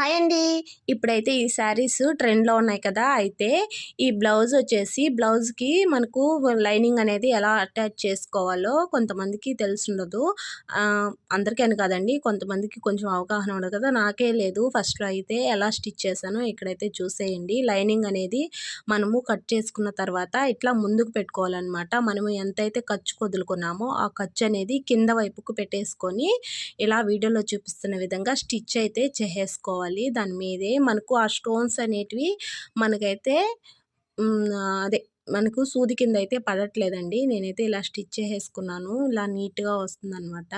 Hi అండి. ఇప్పుడైతే ఈ శారీస్ ట్రెండ్‌లో ఉన్నాయి కదా! అయితే ఈ బ్లౌజ్ వచ్చేసి బ్లౌజ్‌కి మనకు లైనింగ్ అనేది ఎలా అటాచ్ చేసుకోవాలో కొంతమందికి తెలిసుండదు. అందరికీ అని కాదండి. కొంతమందికి కొంచెం అవగాహన ఉండదు కదా! నాకే లేదు. ఫస్ట్‌లో అయితే ఎలా స్టిచ్ చేశానో ఇక్కడైతే చూసేయండి. లైనింగ్ అనేది మనము కట్ చేసుకున్న తర్వాత ఇట్లా ముందుకు పెట్టుకోవాలనమాట. మనము ఎంతైతే ఖర్చు వదులుకున్నామో ఆ ఖర్చు అనేది కింద వైపుకు పెట్టేసుకొని ఇలా వీడియోలో చూపిస్తున్న విధంగా స్టిచ్ అయితే చేసేసుకోవాలి. దాని మీదే మనకు ఆ స్టోన్స్ అనేటివి మనకైతే అదే మనకు సూది కింద అయితే పడట్లేదండి. నేనైతే ఇలా స్టిచ్ చేసేసుకున్నాను. ఇలా నీట్‌గా వస్తుందనమాట.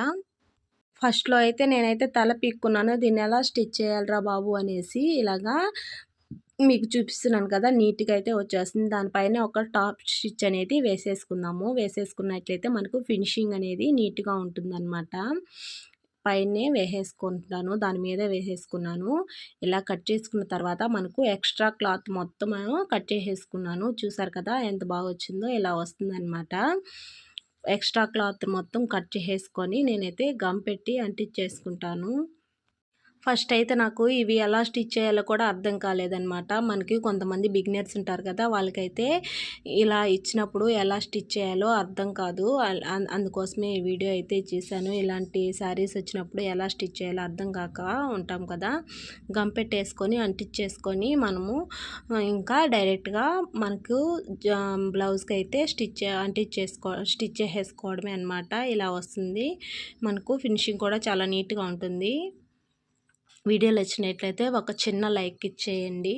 ఫస్ట్‌లో అయితే నేనైతే తల పీక్కున్నాను. దీన్నెలా స్టిచ్ చేయాలిరా బాబు అనేసి ఇలాగా మీకు చూపిస్తున్నాను కదా! నీట్‌గా అయితే వచ్చేస్తుంది. దానిపైన ఒక టాప్ స్టిచ్ అనేది వేసేసుకుందాము. వేసేసుకున్నట్లయితే మనకు ఫినిషింగ్ అనేది నీట్‌గా ఉంటుందనమాట. పైనే వేసేసుకుంటాను. దాని మీదే వేసేసుకున్నాను. ఇలా కట్ చేసుకున్న తర్వాత మనకు ఎక్స్‌ట్రా క్లాత్ మొత్తము కట్ చేసేసుకున్నాను. చూసారు కదా! ఎంత బాగా వచ్చిందో ఇలా వస్తుందనమాట. ఎక్స్‌ట్రా క్లాత్ మొత్తం కట్ చేసేసుకొని నేనైతే గమ్ పెట్టి అంటించేసుకుంటాను. ఫస్ట్ అయితే నాకు ఇవి ఎలా స్టిచ్ చేయాలో కూడా అర్థం కాలేదనమాట. మనకి కొంతమంది బిగినర్స్ ఉంటారు కదా! వాళ్ళకైతే ఇలా ఇచ్చినప్పుడు ఎలా స్టిచ్ చేయాలో అర్థం కాదు. అందుకోసమే ఈ వీడియో అయితే చేశాను. ఇలాంటి శారీస్ వచ్చినప్పుడు ఎలా స్టిచ్ చేయాలో అర్థం కాక ఉంటాం కదా! గమ్ పెట్టేసుకొని అంటించేసుకొని మనము ఇంకా డైరెక్ట్‌గా మనకు బ్లౌజ్‌కి అయితే స్టిచ్ చేసేసుకోవడమే అనమాట. ఇలా వస్తుంది. మనకు ఫినిషింగ్ కూడా చాలా నీట్‌గా ఉంటుంది. వీడియో నచ్చినట్లయితే ఒక చిన్న లైక్ ఇచ్చేయండి.